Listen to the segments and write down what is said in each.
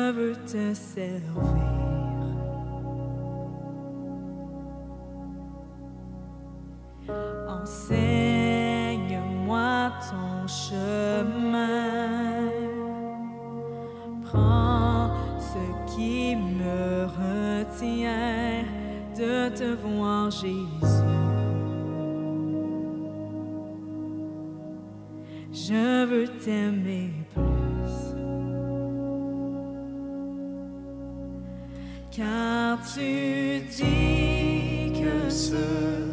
je veux te servir. Enseigne-moi ton chemin. Prends ce qui me retient de te voir, Jésus. Je veux t'aimer plus, car tu dis que ceux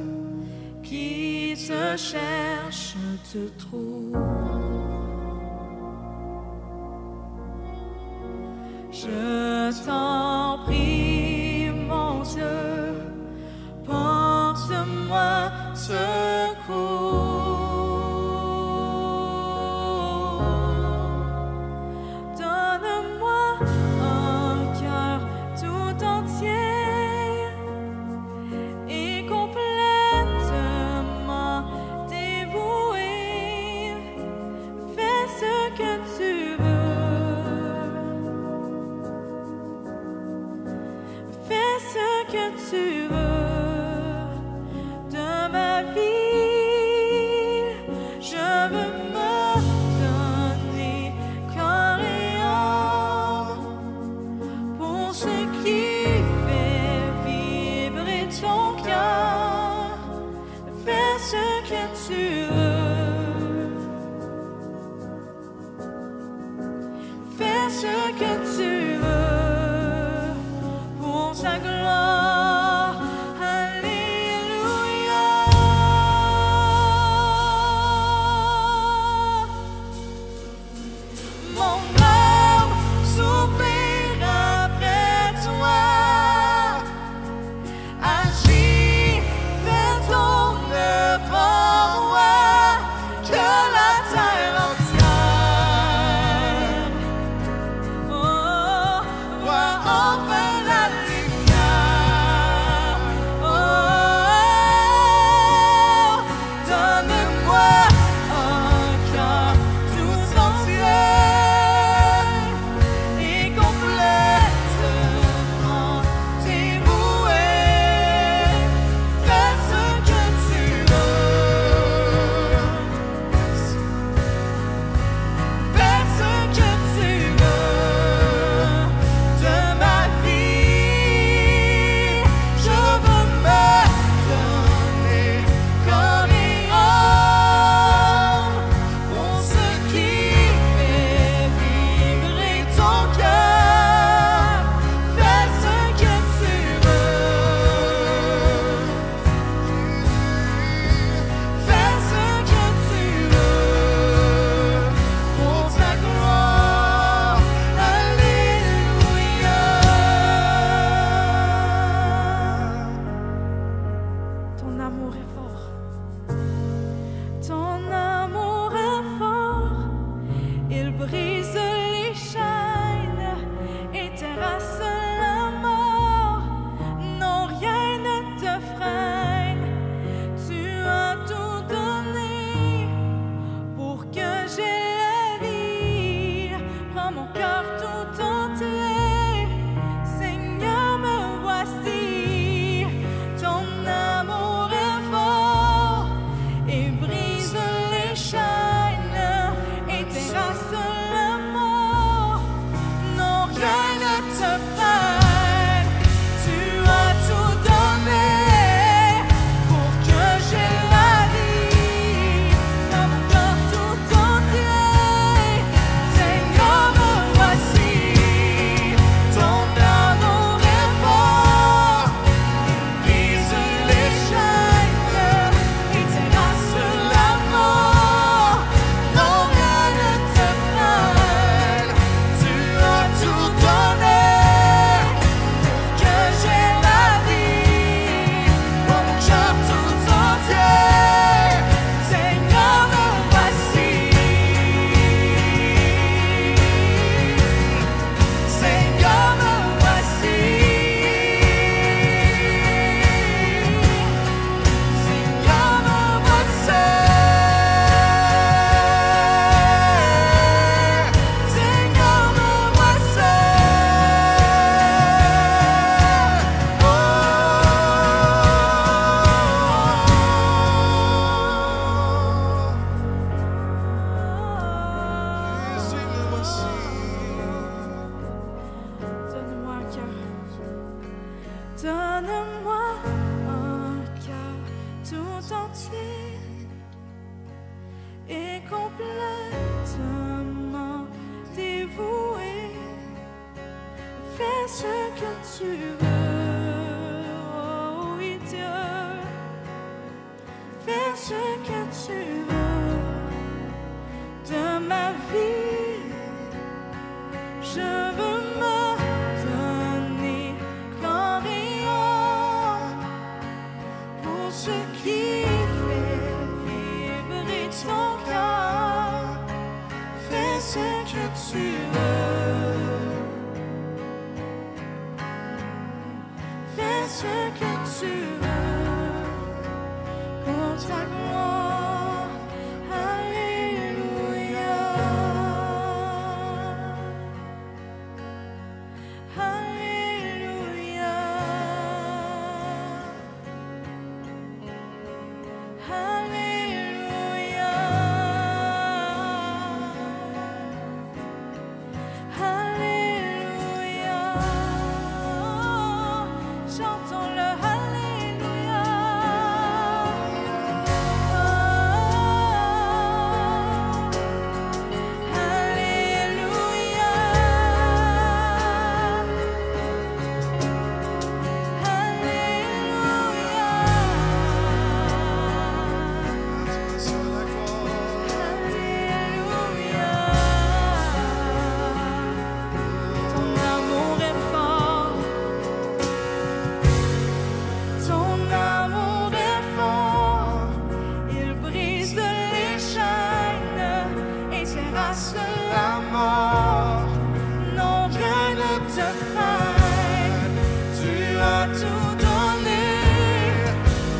qui te cherchent te trouvent. Je t'en prie, mon Dieu, porte-moi secours. complètement dévoué. Fais ce que tu veux, oh oui Dieu. Fais ce que tu veux de ma vie. Je veux me donner corps et âme pour ce qui fait vibrer ton cœur. Fais ce que tu veux. Fais ce que tu veux pour ta gloire. Alléluia. Alléluia. Alléluia. Alléluia. Chantons le Alléluia. Alléluia. Ton amour est fort. Ton amour est fort. Il brise les chaînes et terrasse la mort. Non, rien ne te freine. Tu as tout donné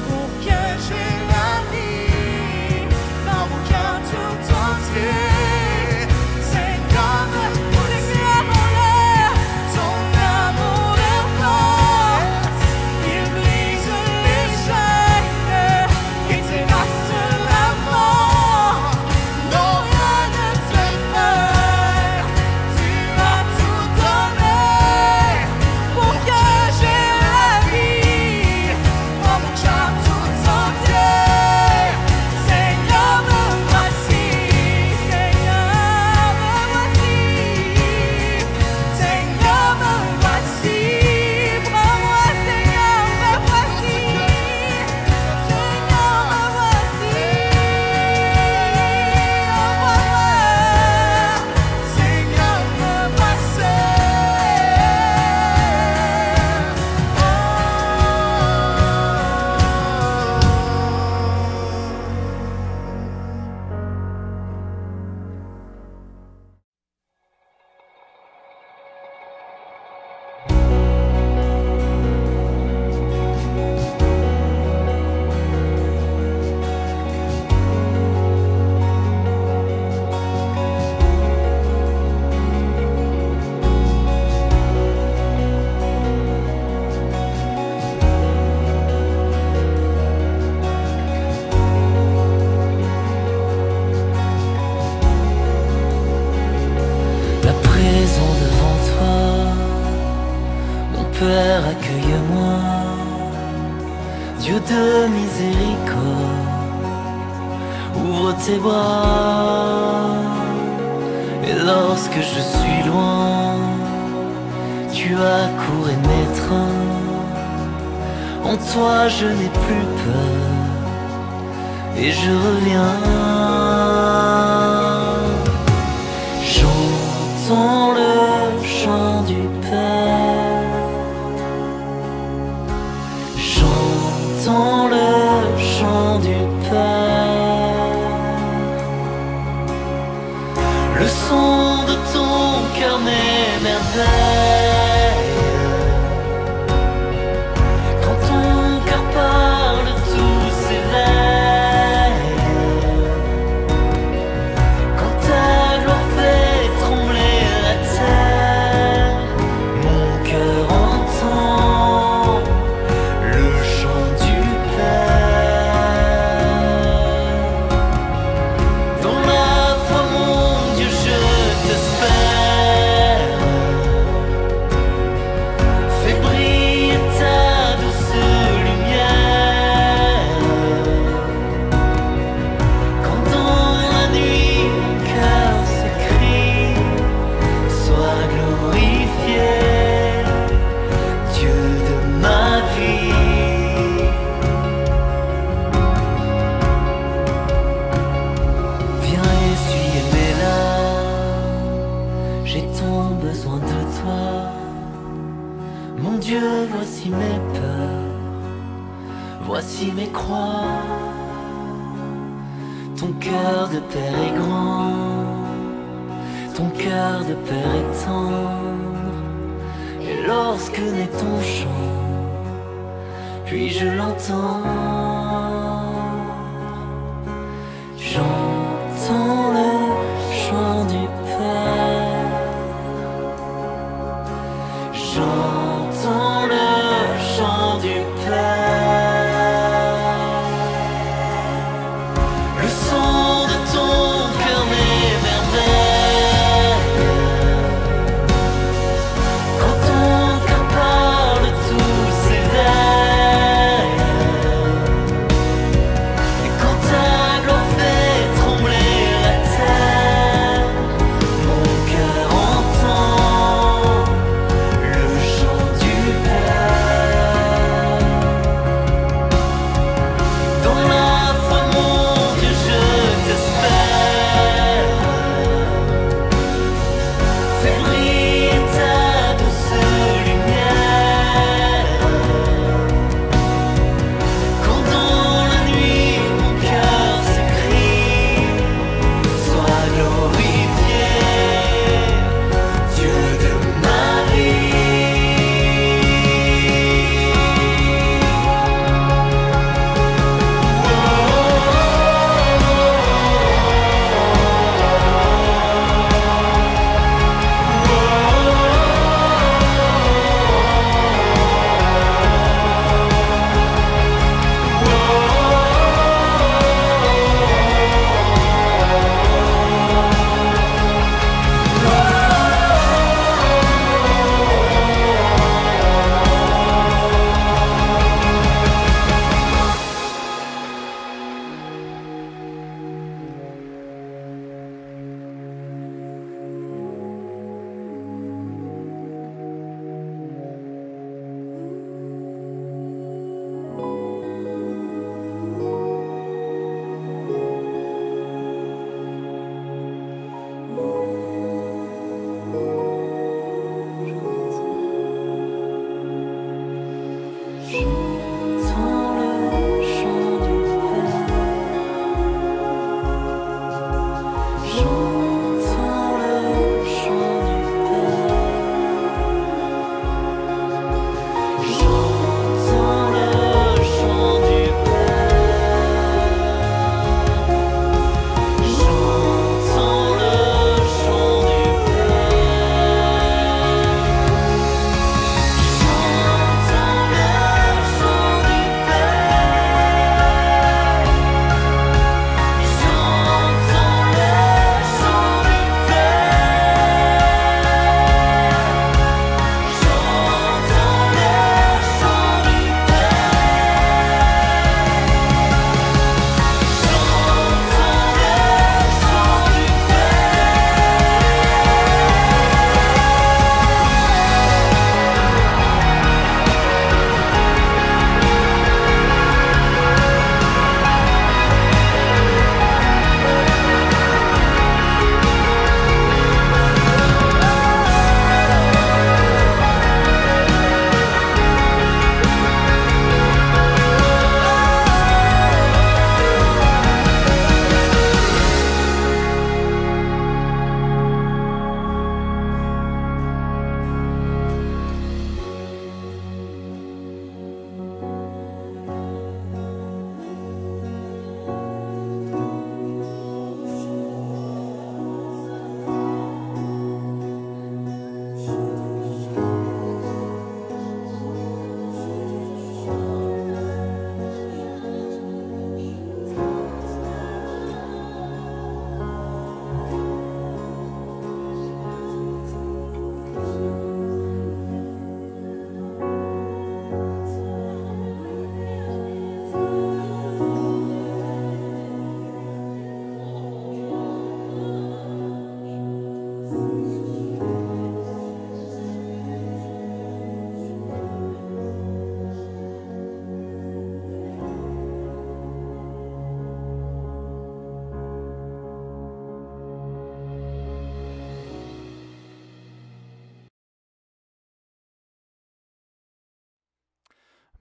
pour que j'ai la vie dans mon cœur tout entier. Seigneur, nous déclarons-le. Ton amour est fort. Il brise les chaînes et terrasse la mort. Non, rien ne te freine. Tu as tout donné pour que j'ai la vie dans mon cœur tout entier. Seigneur, me voici. Seigneur, me voici. Seigneur, me voici. Prends-moi, Seigneur, me voici. Seigneur, me voici. Envoie-moi. Seigneur, me voici. La présent devant toi, mon Père, accueille-moi, Dieu de miséricorde, ouvre tes bras, et lorsque je suis loin, tu accours mes trains, en toi je n'ai plus peur, et je reviens. Chantons le chant du Père, chantons le chant du Père, le son de ton cœur m'émerveille, quand ton cœur parle tout s'éveille, quand ta gloire fait trembler la terre, mon cœur entend le chant du Père. Dans la foi, mon Dieu, je t'espère. Dieu, voici mes peurs, voici mes croix. Ton cœur de père est grand, ton cœur de père est tendre. Et lorsque naît ton chant, puis je l'entends. J'entends le chant du Père. J'entends le chant du Père. Le son de ton cœur m'émerveille. Quand ton cœur parle, tout s'éveille. Et quand ta gloire fait trembler la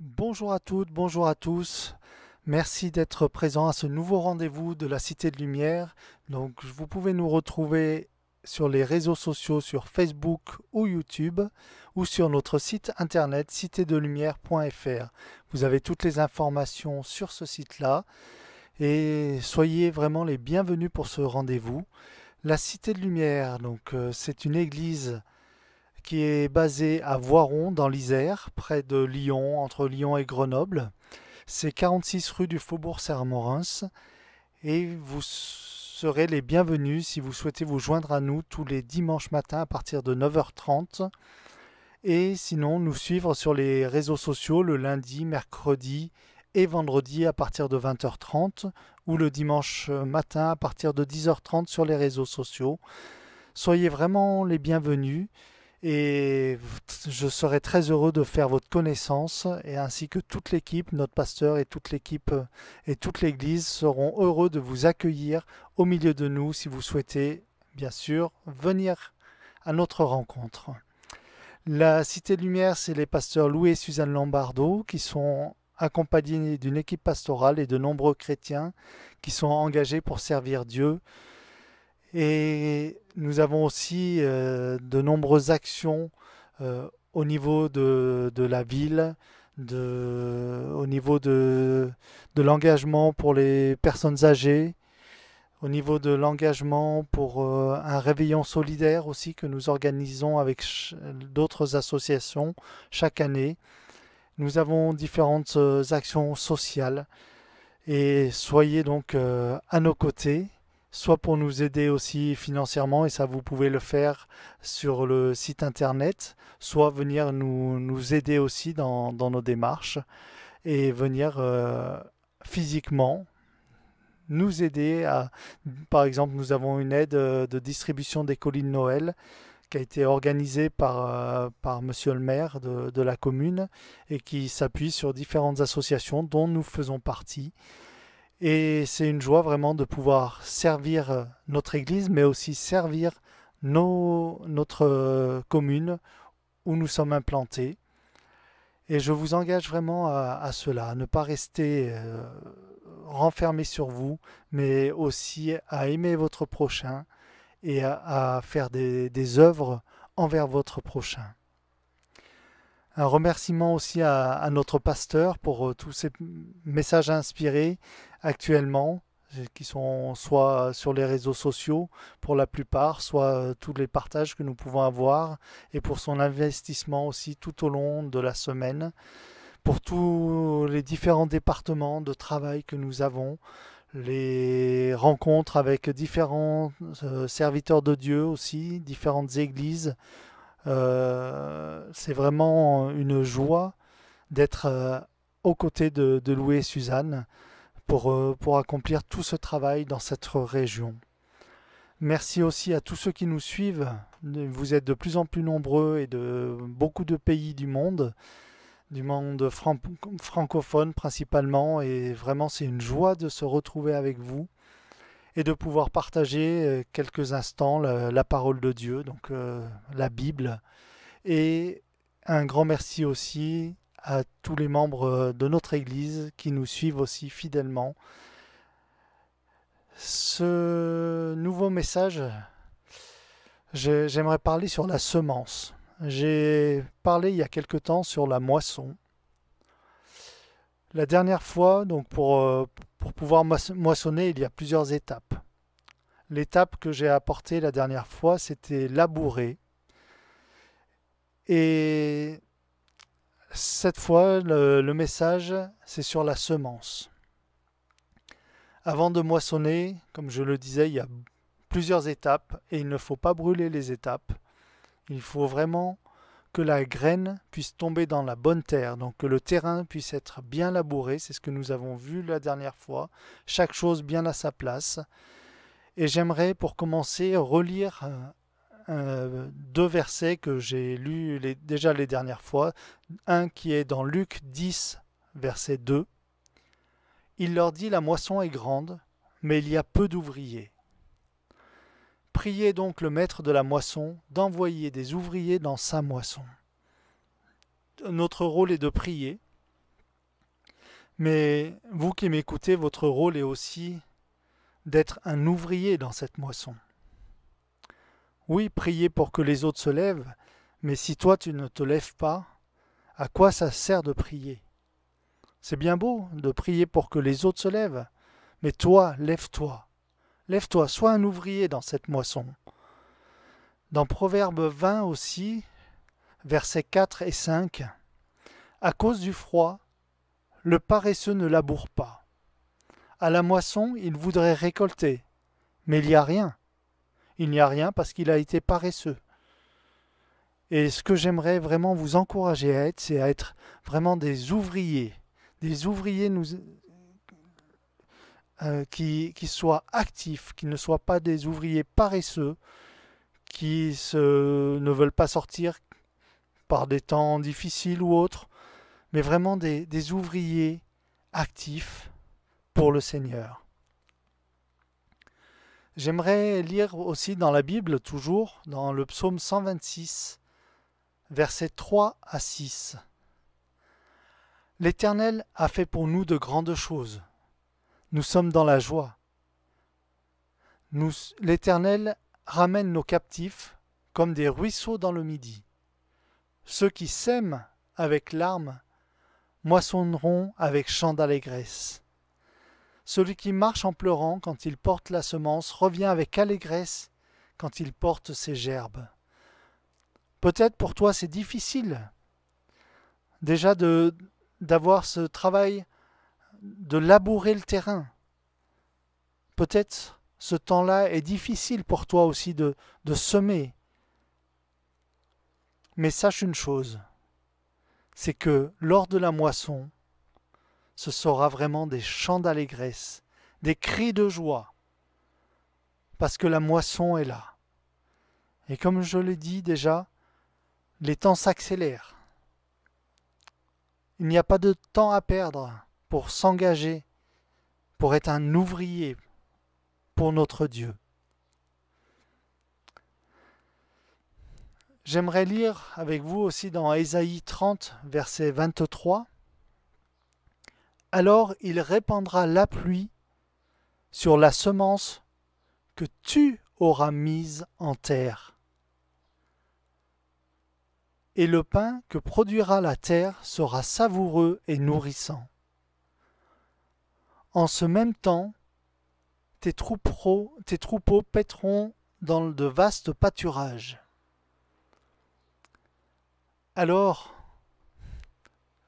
Bonjour à toutes, bonjour à tous. Merci d'être présents à ce nouveau rendez-vous de la Cité de Lumière. Donc, vous pouvez nous retrouver sur les réseaux sociaux, sur Facebook ou YouTube, ou sur notre site internet citédelumière.fr. Vous avez toutes les informations sur ce site-là et soyez vraiment les bienvenus pour ce rendez-vous. La Cité de Lumière, donc, c'est une église qui est basée à Voiron dans l'Isère, près de Lyon, entre Lyon et Grenoble. C'est 46 rue du Faubourg Saint-Maurens et vous serez les bienvenus si vous souhaitez vous joindre à nous tous les dimanches matins à partir de 9h30 et sinon nous suivre sur les réseaux sociaux le lundi, mercredi et vendredi à partir de 20h30 ou le dimanche matin à partir de 10h30 sur les réseaux sociaux. Soyez vraiment les bienvenus. Et je serai très heureux de faire votre connaissance et ainsi que toute l'équipe, notre pasteur et toute l'équipe et toute l'église seront heureux de vous accueillir au milieu de nous si vous souhaitez, bien sûr, venir à notre rencontre. La Cité de Lumière, c'est les pasteurs Louis et Suzanne Lombardo qui sont accompagnés d'une équipe pastorale et de nombreux chrétiens qui sont engagés pour servir Dieu. Et nous avons aussi de nombreuses actions au niveau de la ville, au niveau de l'engagement pour les personnes âgées, au niveau de l'engagement pour un réveillon solidaire aussi que nous organisons avec d'autres associations chaque année. Nous avons différentes actions sociales et soyez donc à nos côtés, soit pour nous aider aussi financièrement, et ça vous pouvez le faire sur le site internet, soit venir nous aider aussi dans nos démarches et venir physiquement nous aider à, par exemple, nous avons une aide de distribution des colis de Noël qui a été organisée par monsieur le maire de la commune et qui s'appuie sur différentes associations dont nous faisons partie. Et c'est une joie vraiment de pouvoir servir notre Église, mais aussi servir notre commune où nous sommes implantés. Et je vous engage vraiment à cela, à ne pas rester renfermé sur vous, mais aussi à aimer votre prochain et à faire des œuvres envers votre prochain. Un remerciement aussi à notre pasteur pour tous ces messages inspirés actuellement, qui sont soit sur les réseaux sociaux pour la plupart, soit tous les partages que nous pouvons avoir, et pour son investissement aussi tout au long de la semaine, pour tous les différents départements de travail que nous avons, les rencontres avec différents serviteurs de Dieu aussi, différentes églises. C'est vraiment une joie d'être aux côtés de Louis et Suzanne pour accomplir tout ce travail dans cette région. Merci aussi à tous ceux qui nous suivent. Vous êtes de plus en plus nombreux et de beaucoup de pays du monde francophone principalement, et vraiment c'est une joie de se retrouver avec vous et de pouvoir partager quelques instants la parole de Dieu, donc la Bible. Et un grand merci aussi à tous les membres de notre Église qui nous suivent aussi fidèlement. Ce nouveau message, j'aimerais parler sur la semence. J'ai parlé il y a quelque temps sur la moisson. La dernière fois, donc pour pouvoir moissonner, il y a plusieurs étapes. L'étape que j'ai apportée la dernière fois, c'était labourer. Et cette fois, le message, c'est sur la semence. Avant de moissonner, comme je le disais, il y a plusieurs étapes et il ne faut pas brûler les étapes. Il faut vraiment que la graine puisse tomber dans la bonne terre, donc que le terrain puisse être bien labouré, c'est ce que nous avons vu la dernière fois, chaque chose bien à sa place. Et j'aimerais pour commencer relire deux versets que j'ai lus déjà les dernières fois, un qui est dans Luc 10, verset 2. Il leur dit: la moisson est grande, mais il y a peu d'ouvriers. Priez donc le maître de la moisson d'envoyer des ouvriers dans sa moisson. Notre rôle est de prier Mais vous qui m'écoutez, votre rôle est aussi d'être un ouvrier dans cette moisson. Oui, priez pour que les autres se lèvent, mais si toi tu ne te lèves pas, à quoi ça sert de prier? C'est bien beau de prier pour que les autres se lèvent, mais toi, lève-toi. Lève-toi, sois un ouvrier dans cette moisson. Dans Proverbe 20 aussi, versets 4 et 5, à cause du froid, le paresseux ne laboure pas. À la moisson, il voudrait récolter, mais il n'y a rien. Il n'y a rien parce qu'il a été paresseux. Et ce que j'aimerais vraiment vous encourager à être, c'est à être vraiment des ouvriers qui soient actifs, qui ne soient pas des ouvriers paresseux, ne veulent pas sortir par des temps difficiles ou autres, mais vraiment des ouvriers actifs pour le Seigneur. J'aimerais lire aussi dans la Bible, toujours, dans le psaume 126, versets 3 à 6. L'Éternel a fait pour nous de grandes choses. Nous sommes dans la joie. L'Éternel ramène nos captifs comme des ruisseaux dans le Midi. Ceux qui sèment avec larmes moissonneront avec chant d'allégresse. Celui qui marche en pleurant quand il porte la semence revient avec allégresse quand il porte ses gerbes. Peut-être pour toi c'est difficile déjà d'avoir ce travail de labourer le terrain. Peut-être ce temps-là est difficile pour toi aussi de semer. Mais sache une chose, c'est que lors de la moisson, ce sera vraiment des chants d'allégresse, des cris de joie, parce que la moisson est là. Et comme je l'ai dit déjà, les temps s'accélèrent. Il n'y a pas de temps à perdre pour s'engager, pour être un ouvrier pour notre Dieu. J'aimerais lire avec vous aussi dans Ésaïe 30, verset 23. Alors il répandra la pluie sur la semence que tu auras mise en terre. Et le pain que produira la terre sera savoureux et nourrissant. En ce même temps, tes troupeaux paîtront dans de vastes pâturages. Alors,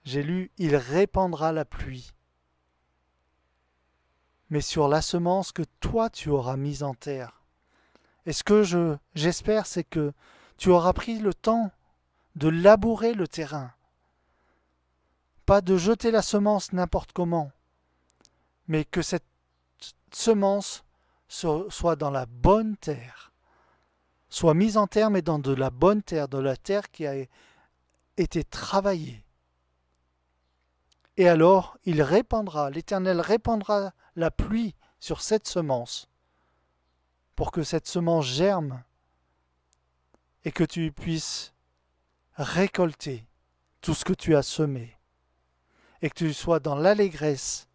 j'ai lu, il répandra la pluie. Mais sur la semence que toi tu auras mise en terre. Et ce que j'espère, c'est que tu auras pris le temps de labourer le terrain. Pas de jeter la semence n'importe comment, mais que cette semence soit dans la bonne terre, soit mise en terre, mais dans de la bonne terre, de la terre qui a été travaillée. Et alors, l'Éternel répandra la pluie sur cette semence, pour que cette semence germe et que tu puisses récolter tout ce que tu as semé, et que tu sois dans l'allégresse,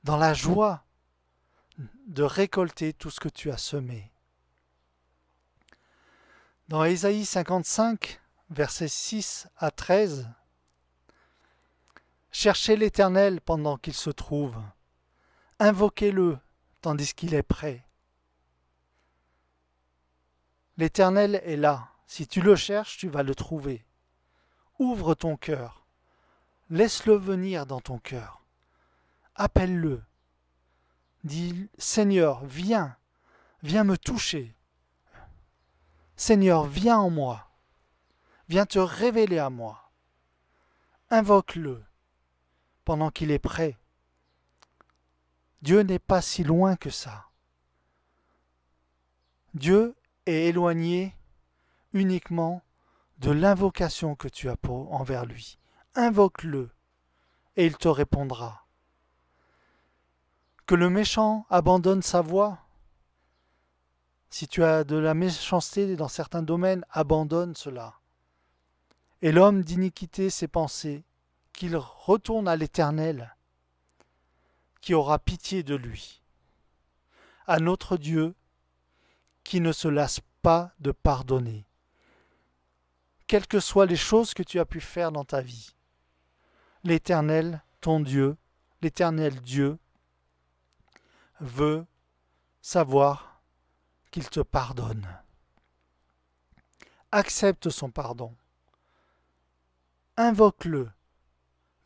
dans la joie de récolter tout ce que tu as semé. Dans Ésaïe 55, versets 6 à 13, cherchez l'Éternel pendant qu'il se trouve, invoquez-le tandis qu'il est prêt. L'Éternel est là, si tu le cherches, tu vas le trouver. Ouvre ton cœur, laisse-le venir dans ton cœur, appelle-le, dis Seigneur, viens me toucher. Seigneur, viens en moi, viens te révéler à moi. Invoque-le pendant qu'il est prêt. Dieu n'est pas si loin que ça. Dieu est éloigné uniquement de l'invocation que tu as envers lui. Invoque-le et il te répondra. Que le méchant abandonne sa voie. Si tu as de la méchanceté dans certains domaines, abandonne cela. Et l'homme d'iniquité ses pensées, qu'il retourne à l'Éternel. qui aura pitié de lui, à notre Dieu qui ne se lasse pas de pardonner, quelles que soient les choses que tu as pu faire dans ta vie. L'Éternel, ton Dieu, l'Éternel Dieu, veut savoir qu'il te pardonne. Accepte son pardon. Invoque-le.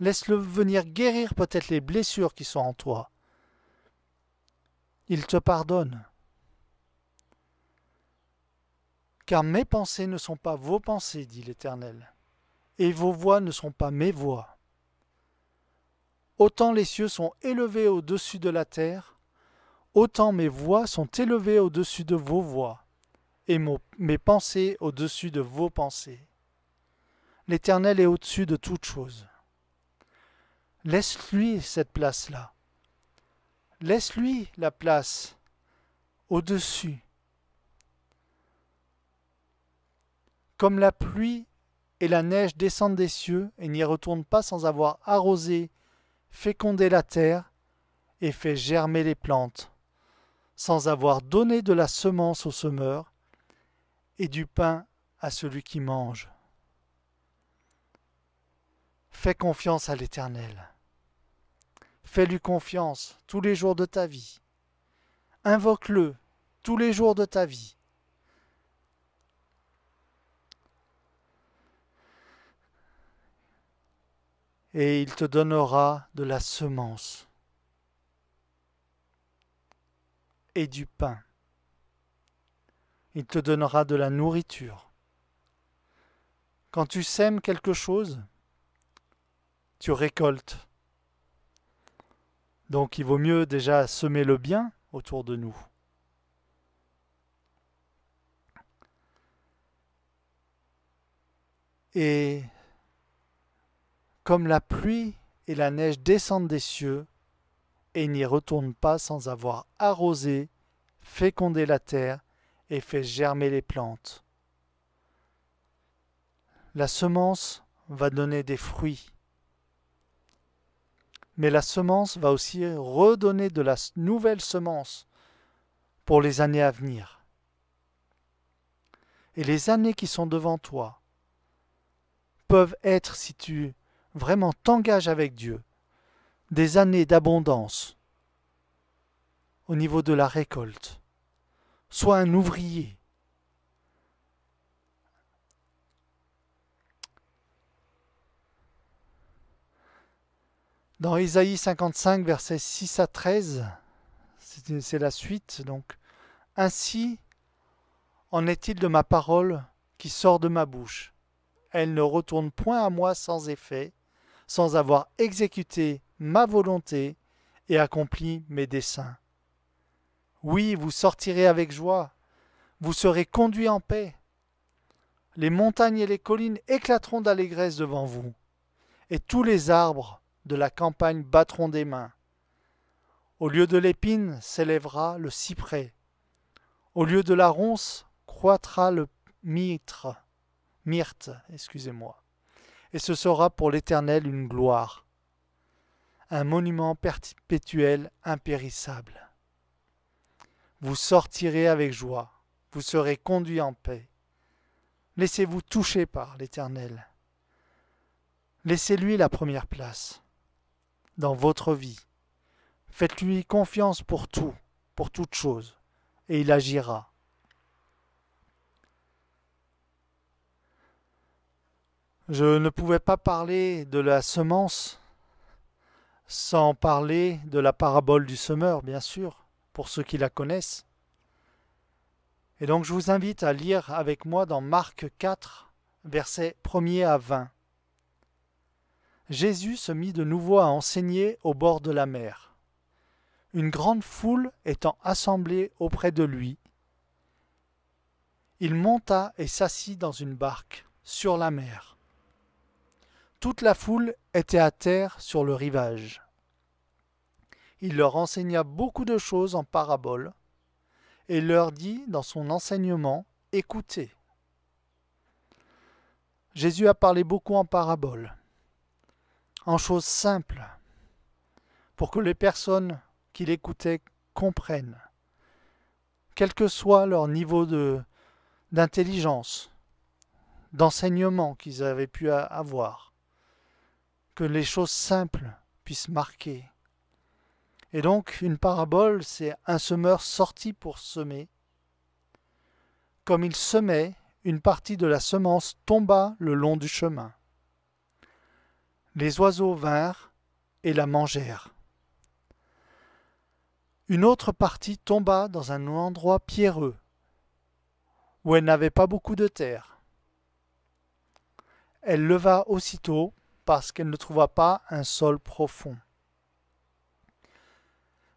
Laisse-le venir guérir peut-être les blessures qui sont en toi. Il te pardonne. Car mes pensées ne sont pas vos pensées, dit l'Éternel, et vos voix ne sont pas mes voix. Autant les cieux sont élevés au-dessus de la terre, autant mes voix sont élevées au-dessus de vos voix, et mes pensées au-dessus de vos pensées. L'Éternel est au-dessus de toutes choses. Laisse-lui cette place-là. Laisse-lui la place au-dessus. Comme la pluie et la neige descendent des cieux et n'y retournent pas sans avoir arrosé, fécondé la terre et fait germer les plantes, sans avoir donné de la semence au semeur et du pain à celui qui mange. Fais confiance à l'Éternel. Fais-lui confiance tous les jours de ta vie. Invoque-le tous les jours de ta vie. Et il te donnera de la semence et du pain. Il te donnera de la nourriture. Quand tu sèmes quelque chose, tu récoltes. Donc il vaut mieux déjà semer le bien autour de nous. Et comme la pluie et la neige descendent des cieux et n'y retournent pas sans avoir arrosé, fécondé la terre et fait germer les plantes. La semence va donner des fruits. Mais la semence va aussi redonner de la nouvelle semence pour les années à venir. Et les années qui sont devant toi peuvent être, si tu vraiment t'engages avec Dieu, des années d'abondance au niveau de la récolte. Sois un ouvrier. Dans Ésaïe 55, versets 6 à 13, c'est la suite, donc. Ainsi en est-il de ma parole qui sort de ma bouche. Elle ne retourne point à moi sans effet, sans avoir exécuté ma volonté et accompli mes desseins. Oui, vous sortirez avec joie, vous serez conduits en paix. Les montagnes et les collines éclateront d'allégresse devant vous, et tous les arbres de la campagne battront des mains. Au lieu de l'épine s'élèvera le cyprès. Au lieu de la ronce croîtra le myrte. Et ce sera pour l'Éternel une gloire, un monument perpétuel impérissable. Vous sortirez avec joie, vous serez conduits en paix. Laissez-vous toucher par l'Éternel. Laissez-lui la première place dans votre vie. Faites-lui confiance pour tout, pour toute chose, et il agira. Je ne pouvais pas parler de la semence sans parler de la parabole du semeur, bien sûr, pour ceux qui la connaissent. Et donc je vous invite à lire avec moi dans Marc 4, versets 1er à 20. Jésus se mit de nouveau à enseigner au bord de la mer. Une grande foule étant assemblée auprès de lui, il monta et s'assit dans une barque sur la mer. Toute la foule était à terre sur le rivage. Il leur enseigna beaucoup de choses en paraboles et leur dit dans son enseignement, « Écoutez ». Jésus a parlé beaucoup en paraboles, en choses simples, pour que les personnes qui l'écoutaient comprennent, quel que soit leur niveau d'intelligence, d'enseignement qu'ils avaient pu avoir, que les choses simples puissent marquer. Et donc, une parabole, c'est un semeur sorti pour semer. Comme il semait, une partie de la semence tomba le long du chemin. Les oiseaux vinrent et la mangèrent. Une autre partie tomba dans un endroit pierreux, où elle n'avait pas beaucoup de terre. Elle leva aussitôt parce qu'elle ne trouva pas un sol profond.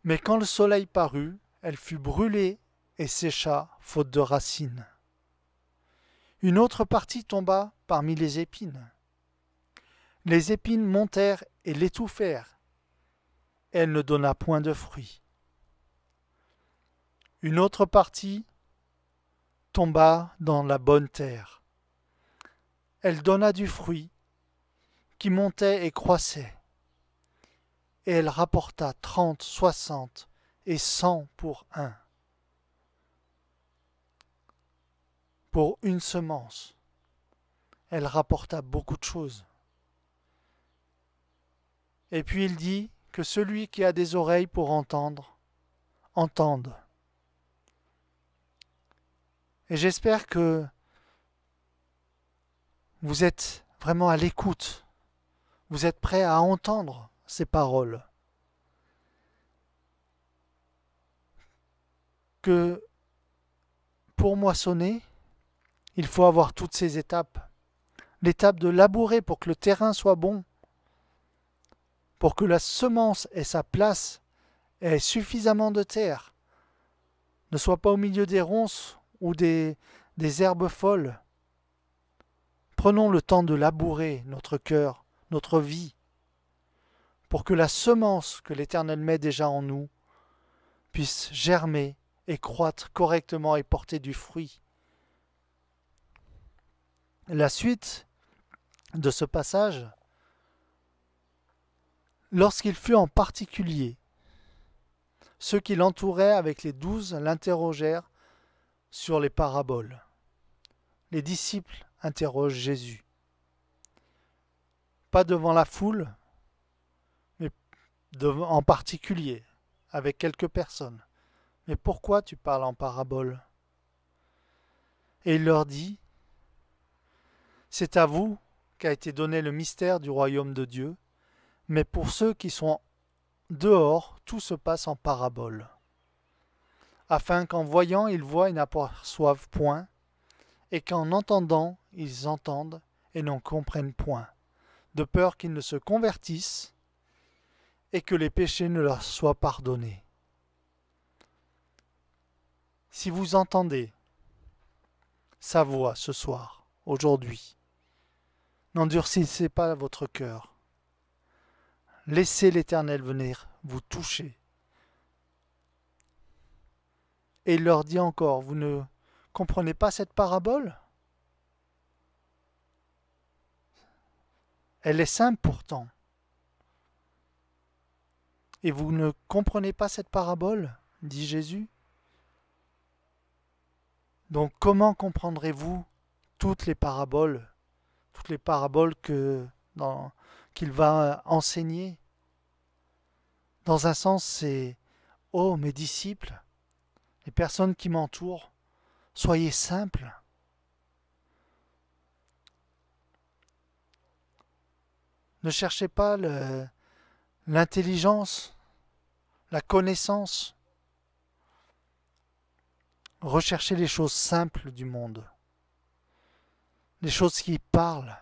Mais quand le soleil parut, elle fut brûlée et sécha, faute de racines. Une autre partie tomba parmi les épines. Les épines montèrent et l'étouffèrent. Elle ne donna point de fruits. Une autre partie tomba dans la bonne terre. Elle donna du fruit qui montait et croissait. Et elle rapporta 30, 60 et 100 pour un. Pour une semence. Elle rapporta beaucoup de choses. Et puis il dit que celui qui a des oreilles pour entendre, entende. Et j'espère que vous êtes vraiment à l'écoute. Vous êtes prêts à entendre ces paroles. Que pour moissonner, il faut avoir toutes ces étapes. L'étape de labourer pour que le terrain soit bon, pour que la semence ait sa place, ait suffisamment de terre, ne soit pas au milieu des ronces ou des herbes folles. Prenons le temps de labourer notre cœur, notre vie, pour que la semence que l'Éternel met déjà en nous puisse germer et croître correctement et porter du fruit. La suite de ce passage, lorsqu'il fut en particulier, ceux qui l'entouraient avec les 12 l'interrogèrent sur les paraboles. Les disciples interrogent Jésus. Pas devant la foule, mais en particulier, avec quelques personnes. Mais pourquoi tu parles en parabole? Et il leur dit, c'est à vous qu'a été donné le mystère du royaume de Dieu, mais pour ceux qui sont dehors, tout se passe en parabole, afin qu'en voyant ils voient et n'aperçoivent point, et qu'en entendant ils entendent et n'en comprennent point, de peur qu'ils ne se convertissent et que les péchés ne leur soient pardonnés. Si vous entendez sa voix ce soir, aujourd'hui, n'endurcissez pas votre cœur. Laissez l'Éternel venir vous toucher. Et il leur dit encore, vous ne comprenez pas cette parabole? Elle est simple pourtant. Et vous ne comprenez pas cette parabole, dit Jésus. Donc comment comprendrez-vous toutes les paraboles qu'il va enseigner? Dans un sens, c'est « Oh, mes disciples, les personnes qui m'entourent, soyez simples. Ne cherchez pas l'intelligence, la connaissance. Recherchez les choses simples du monde, les choses qui parlent. »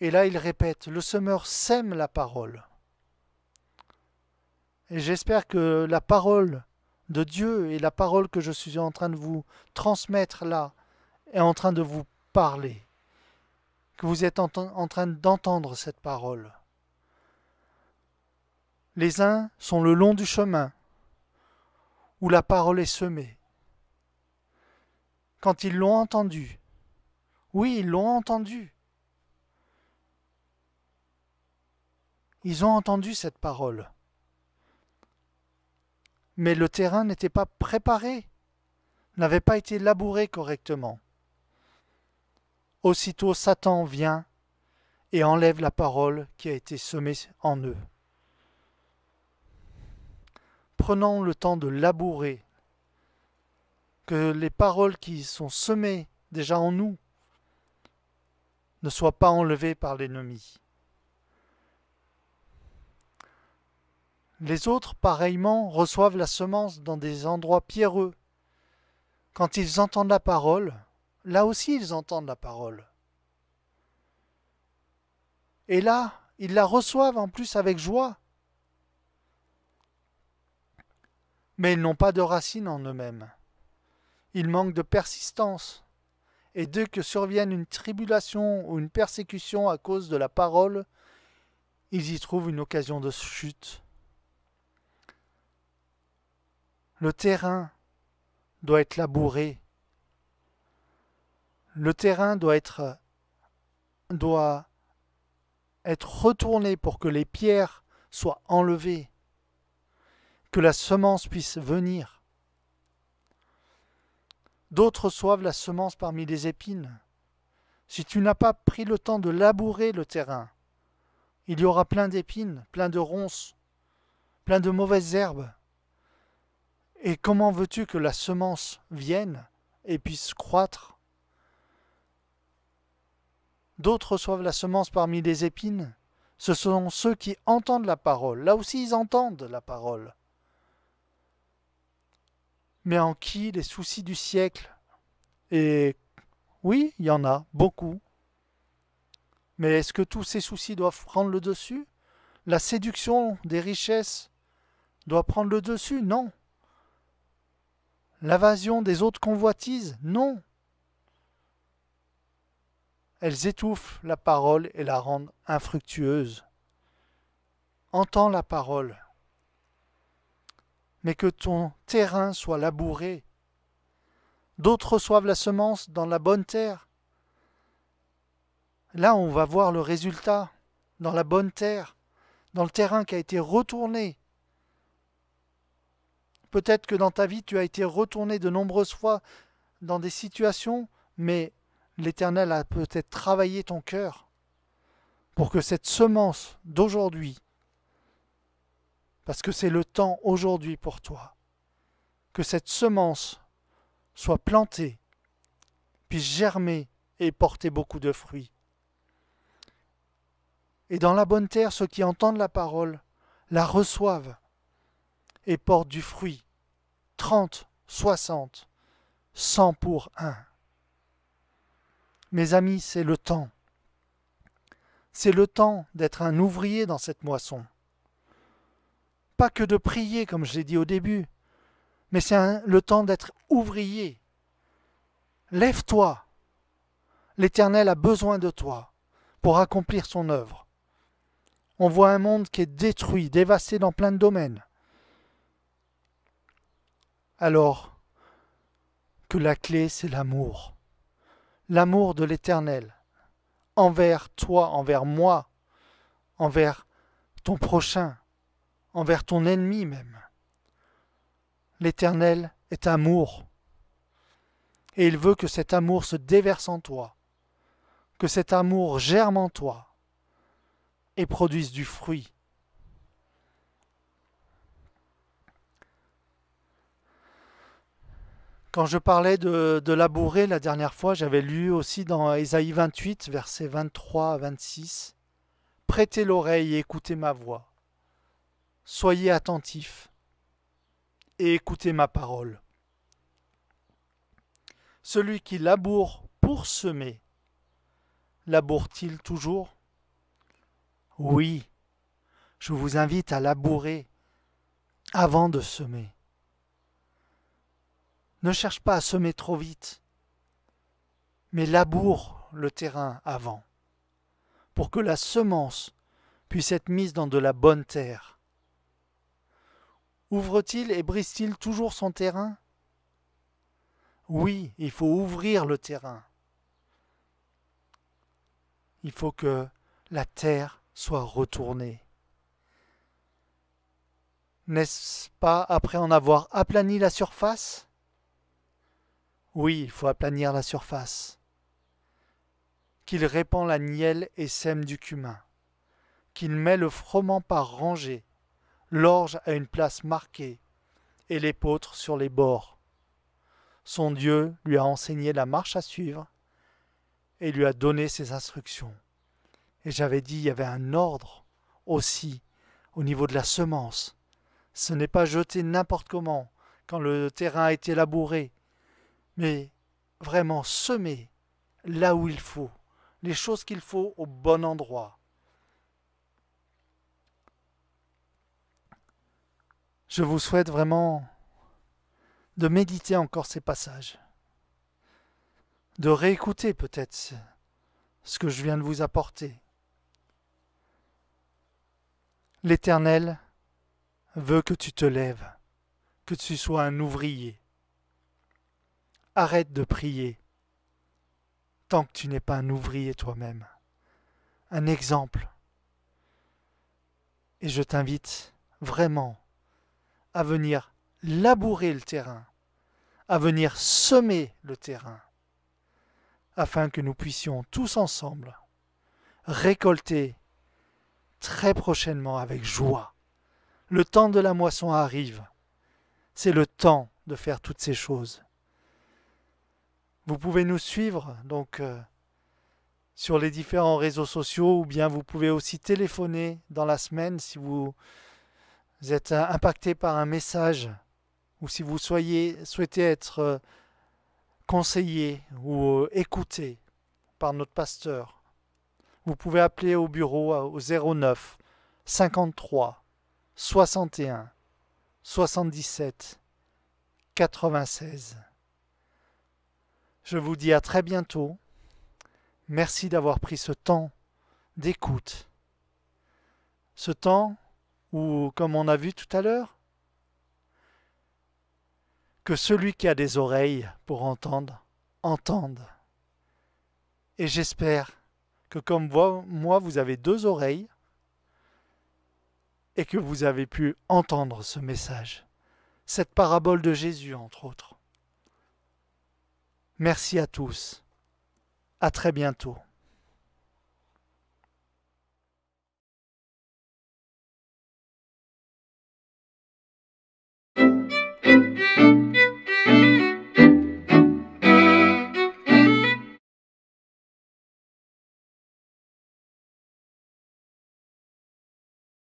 Et là, il répète, le semeur sème la parole. Et j'espère que la parole de Dieu et la parole que je suis en train de vous transmettre là est en train de vous parler. Que vous êtes en train d'entendre cette parole. Les uns sont le long du chemin où la parole est semée. Quand ils l'ont entendue, oui, ils l'ont entendue. Ils ont entendu cette parole. Mais le terrain n'était pas préparé, n'avait pas été labouré correctement. Aussitôt Satan vient et enlève la parole qui a été semée en eux. Prenons le temps de labourer, que les paroles qui sont semées déjà en nous ne soient pas enlevées par l'ennemi. Les autres, pareillement, reçoivent la semence dans des endroits pierreux. Quand ils entendent la parole, là aussi ils entendent la parole. Et là, ils la reçoivent en plus avec joie. Mais ils n'ont pas de racines en eux-mêmes. Ils manquent de persistance. Et dès que survienne une tribulation ou une persécution à cause de la parole, ils y trouvent une occasion de chute. Le terrain doit être labouré. Le terrain doit être retourné pour que les pierres soient enlevées, que la semence puisse venir. D'autres reçoivent la semence parmi les épines. Si tu n'as pas pris le temps de labourer le terrain, il y aura plein d'épines, plein de ronces, plein de mauvaises herbes. Et comment veux-tu que la semence vienne et puisse croître? D'autres reçoivent la semence parmi les épines. Ce sont ceux qui entendent la parole. Là aussi, ils entendent la parole. Mais en qui les soucis du siècle? Et oui, il y en a, beaucoup. Mais est-ce que tous ces soucis doivent prendre le dessus? La séduction des richesses doit prendre le dessus? Non. L'invasion des autres convoitises? Non. Elles étouffent la parole et la rendent infructueuse. Entends la parole, mais que ton terrain soit labouré. D'autres reçoivent la semence dans la bonne terre. Là, on va voir le résultat, dans la bonne terre, dans le terrain qui a été retourné. Peut-être que dans ta vie, tu as été retourné de nombreuses fois dans des situations, mais l'Éternel a peut-être travaillé ton cœur pour que cette semence d'aujourd'hui, parce que c'est le temps aujourd'hui pour toi, que cette semence soit plantée, puisse germer et porter beaucoup de fruits. Et dans la bonne terre, ceux qui entendent la parole la reçoivent et portent du fruit, 30, 60, 100 pour un. Mes amis, c'est le temps. C'est le temps d'être un ouvrier dans cette moisson. Pas que de prier, comme je l'ai dit au début, mais c'est le temps d'être ouvrier. Lève-toi. L'Éternel a besoin de toi pour accomplir son œuvre. On voit un monde qui est détruit, dévasté dans plein de domaines. Alors que la clé, c'est l'amour. L'amour de l'Éternel envers toi, envers moi, envers ton prochain, envers ton ennemi même. L'Éternel est amour. Et il veut que cet amour se déverse en toi, que cet amour germe en toi et produise du fruit. Quand je parlais de labourer la dernière fois, j'avais lu aussi dans Ésaïe 28, versets 23 à 26, « Prêtez l'oreille et écoutez ma voix. Soyez attentifs et écoutez ma parole. Celui qui laboure pour semer, laboure-t-il toujours? Oui, je vous invite à labourer avant de semer. Ne cherche pas à semer trop vite, mais laboure le terrain avant, pour que la semence puisse être mise dans de la bonne terre. Ouvre-t-il et brise-t-il toujours son terrain? Oui, il faut ouvrir le terrain. Il faut que la terre soit retournée. N'est-ce pas après en avoir aplani la surface? Oui, il faut aplanir la surface. Qu'il répand la nielle et sème du cumin. Qu'il met le froment par rangées, l'orge à une place marquée, et l'épeautre sur les bords. Son Dieu lui a enseigné la marche à suivre, et lui a donné ses instructions. Et j'avais dit, il y avait un ordre aussi au niveau de la semence. Ce n'est pas jeter n'importe comment quand le terrain a été labouré, mais vraiment semer là où il faut, les choses qu'il faut au bon endroit. Je vous souhaite vraiment de méditer encore ces passages, de réécouter peut-être ce que je viens de vous apporter. L'Éternel veut que tu te lèves, que tu sois un ouvrier. Arrête de prier tant que tu n'es pas un ouvrier toi-même, un exemple. Et je t'invite vraiment à venir labourer le terrain, à venir semer le terrain, afin que nous puissions tous ensemble récolter très prochainement avec joie. Le temps de la moisson arrive. C'est le temps de faire toutes ces choses. Vous pouvez nous suivre donc sur les différents réseaux sociaux ou bien vous pouvez aussi téléphoner dans la semaine si vous êtes impacté par un message ou si vous souhaitez être conseillé ou écouté par notre pasteur. Vous pouvez appeler au bureau au 09 53 61 77 96. Je vous dis à très bientôt. Merci d'avoir pris ce temps d'écoute. Ce temps où, comme on a vu tout à l'heure, que celui qui a des oreilles pour entendre, entende. Et j'espère que comme moi, vous avez 2 oreilles et que vous avez pu entendre ce message, cette parabole de Jésus, entre autres. Merci à tous. À très bientôt.